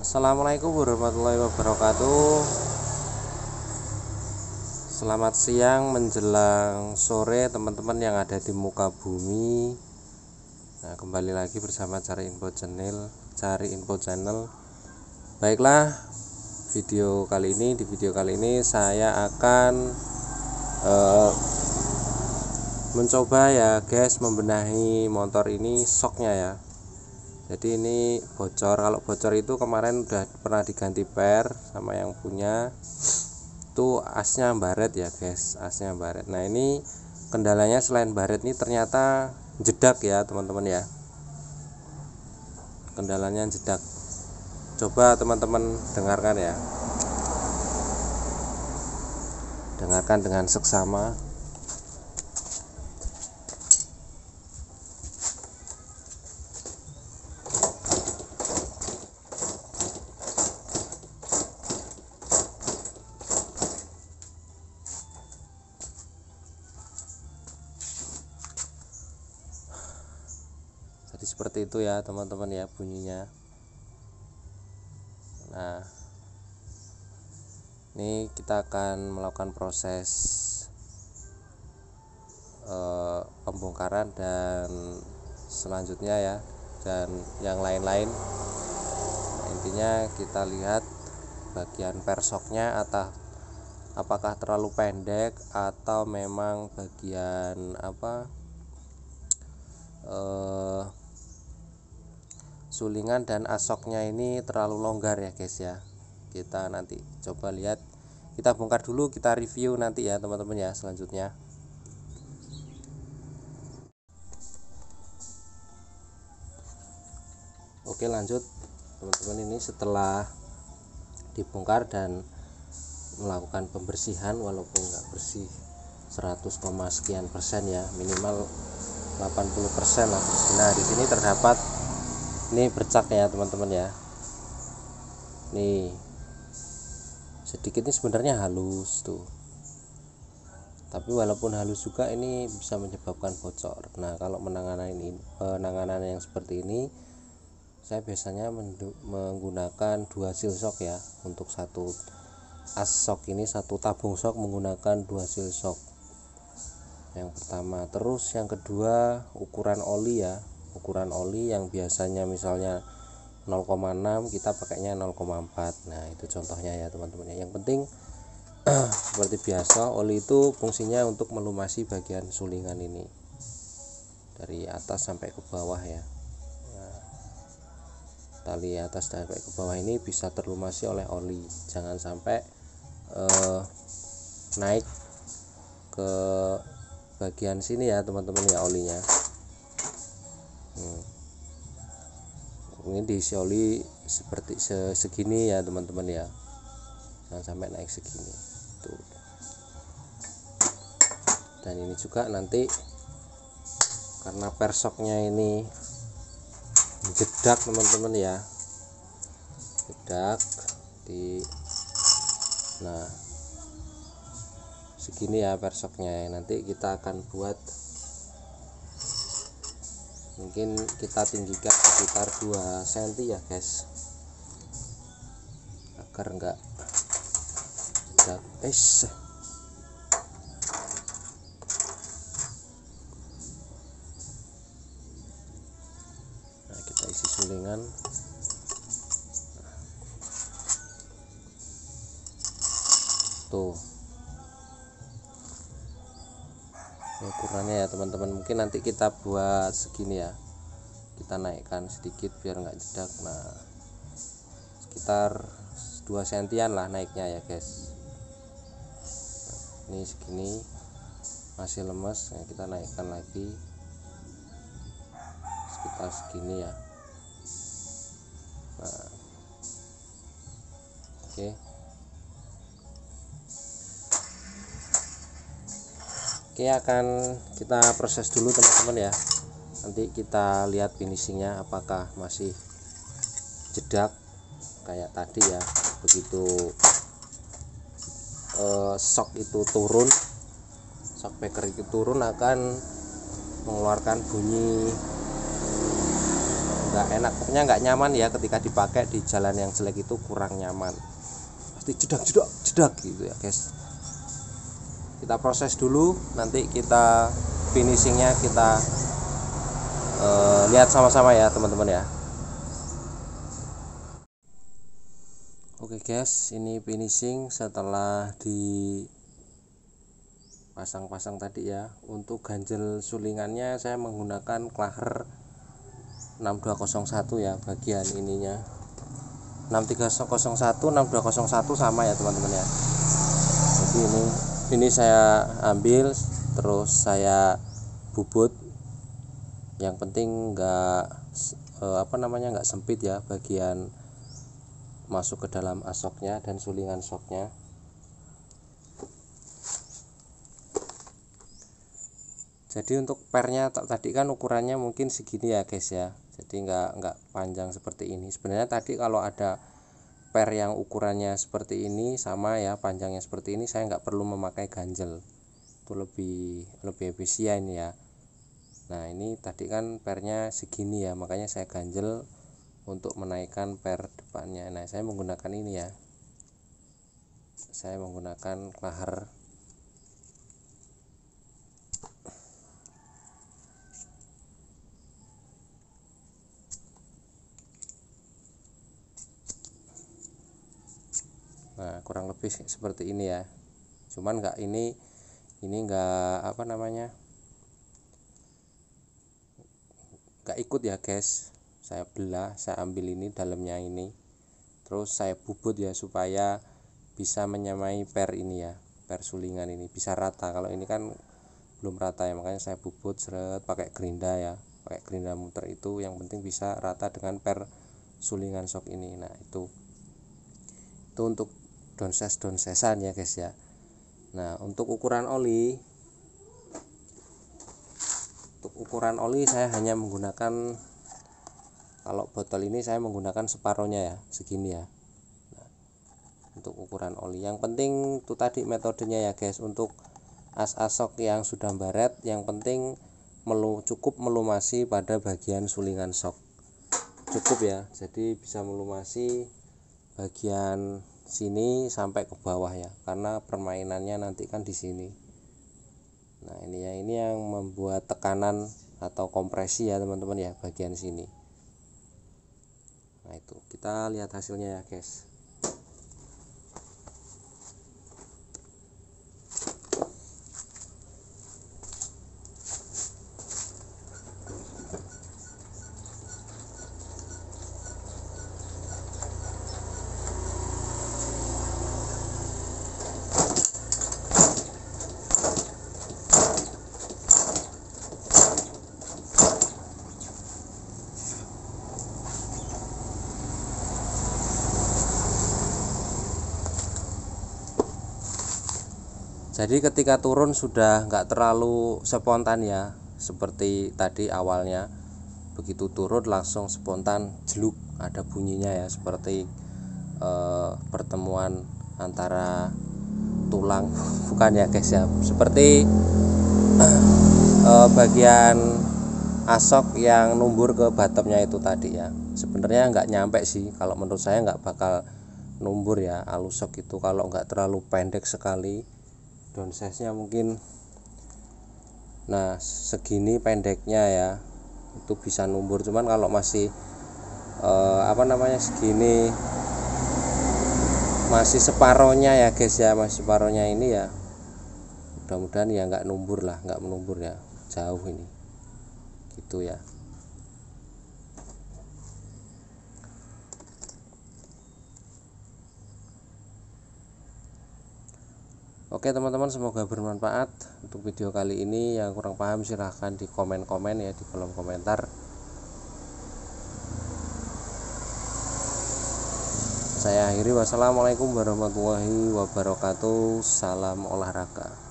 Assalamualaikum warahmatullahi wabarakatuh. Selamat siang menjelang sore teman-teman yang ada di muka bumi. Nah, kembali lagi bersama Cari Info Channel. Baiklah, di video kali ini saya akan mencoba ya guys, membenahi motor ini shocknya ya. Jadi ini bocor. Kalau bocor itu kemarin udah pernah diganti per sama yang punya, itu asnya baret ya guys, asnya baret. Nah ini kendalanya selain baret ini ternyata jedak ya teman-teman ya, kendalanya jedak. Coba teman-teman dengarkan ya, dengarkan dengan seksama. Jadi seperti itu ya teman-teman ya bunyinya. Nah ini kita akan melakukan proses pembongkaran dan selanjutnya ya, dan yang lain-lain. Nah, intinya kita lihat bagian persoknya apakah terlalu pendek atau memang bagian sulingan dan asoknya ini terlalu longgar ya guys ya. Kita nanti coba lihat, kita bongkar dulu, kita review nanti ya teman-teman ya selanjutnya. Oke lanjut teman-teman, ini setelah dibongkar dan melakukan pembersihan, walaupun nggak bersih 100, sekian persen ya, minimal 80% lah. Nah di sini terdapat ini bercak ya teman-teman ya. Nih sedikit, ini sebenarnya halus tuh, tapi walaupun halus juga ini bisa menyebabkan bocor. Nah kalau penanganan yang seperti ini, saya biasanya menggunakan 2 seal shock ya. Untuk satu as shock ini, satu tabung shock menggunakan 2 seal shock yang pertama. Terus yang kedua, ukuran oli ya, ukuran oli yang biasanya misalnya 0,6 kita pakainya 0,4. Nah itu contohnya ya teman-teman. Yang penting seperti biasa, oli itu fungsinya untuk melumasi bagian sulingan ini dari atas sampai ke bawah ya. Nah, tali atas sampai ke bawah ini bisa terlumasi oleh oli, jangan sampai naik ke bagian sini ya teman-teman ya olinya. Ini diisi oli seperti segini ya teman-teman ya, jangan sampai naik segini tuh. Dan ini juga nanti karena persoknya ini jedak teman-teman ya, jedak di, nah segini ya persoknya. Nanti kita akan buat, mungkin kita tinggikan sekitar 2 cm ya guys, agar enggak jedak. Nah kita isi sulingan. Tuh ukurannya ya teman-teman. Mungkin nanti kita buat segini ya, kita naikkan sedikit biar nggak jedak. Nah sekitar 2 sentian lah naiknya ya guys. Ini segini masih lemes, nah, kita naikkan lagi sekitar segini ya. Nah oke. Oke, akan kita proses dulu teman-teman ya. Nanti kita lihat finishingnya apakah masih jedak kayak tadi ya. Begitu shock itu turun, shock breaker itu turun, akan mengeluarkan bunyi nggak enak, pokoknya nggak nyaman ya ketika dipakai di jalan yang jelek itu, kurang nyaman, pasti jedak gitu ya guys. Kita proses dulu, nanti kita finishingnya kita lihat sama-sama ya teman-teman ya. Oke guys, ini finishing setelah dipasang-pasang tadi ya. Untuk ganjel sulingannya saya menggunakan Klaher 6201 ya, bagian ininya 6301 6201 sama ya teman-teman ya. Jadi ini saya ambil terus saya bubut. Yang penting nggak nggak sempit ya bagian masuk ke dalam asoknya dan sulingan soknya. Jadi untuk pernya tadi kan ukurannya mungkin segini ya guys ya, jadi nggak panjang seperti ini. Sebenarnya tadi kalau ada per yang ukurannya seperti ini sama ya, panjangnya seperti ini, saya nggak perlu memakai ganjel, itu lebih efisien ya. Nah ini tadi kan pernya segini ya, makanya saya ganjel untuk menaikkan per depannya. Nah saya menggunakan ini ya, saya menggunakan Klaher. Nah kurang lebih seperti ini ya, cuman nggak ini nggak nggak ikut ya guys. Saya belah, saya ambil ini dalamnya ini, terus saya bubut ya supaya bisa menyamai per ini ya, per sulingan ini bisa rata. Kalau ini kan belum rata ya, makanya saya bubut seret pakai gerinda ya, pakai gerinda muter itu. Yang penting bisa rata dengan per sulingan sok ini. Nah itu untuk downsize-downsizean ya guys ya. Nah untuk ukuran oli saya hanya menggunakan, kalau botol ini saya menggunakan separohnya ya, segini ya. Nah, untuk ukuran oli yang penting itu tadi metodenya ya guys. Untuk as-as sok yang sudah baret, yang penting cukup melumasi pada bagian sulingan sok, cukup ya. Jadi bisa melumasi bagian sini sampai ke bawah ya, karena permainannya nanti kan di sini. Nah ini yang membuat tekanan atau kompresi ya teman-teman ya, bagian sini. Nah itu kita lihat hasilnya ya guys. Jadi ketika turun sudah nggak terlalu spontan ya, seperti tadi awalnya. Begitu turun langsung spontan jeluk, ada bunyinya ya, seperti pertemuan antara tulang bukan ya guys ya, seperti bagian asok yang numbur ke bottomnya itu tadi ya. Sebenarnya nggak nyampe sih, kalau menurut saya nggak bakal numbur ya alusok itu kalau nggak terlalu pendek sekali. Downsize nya mungkin segini pendeknya ya, itu bisa numbur. Cuman kalau masih segini, masih separohnya ya guys ya, masih separohnya ini ya, mudah-mudahan ya nggak menumbur ya, jauh ini gitu ya. Oke teman-teman, semoga bermanfaat untuk video kali ini. Yang kurang paham silahkan di komen-komen ya, di kolom komentar. Saya akhiri, wassalamualaikum warahmatullahi wabarakatuh. Salam olahraga.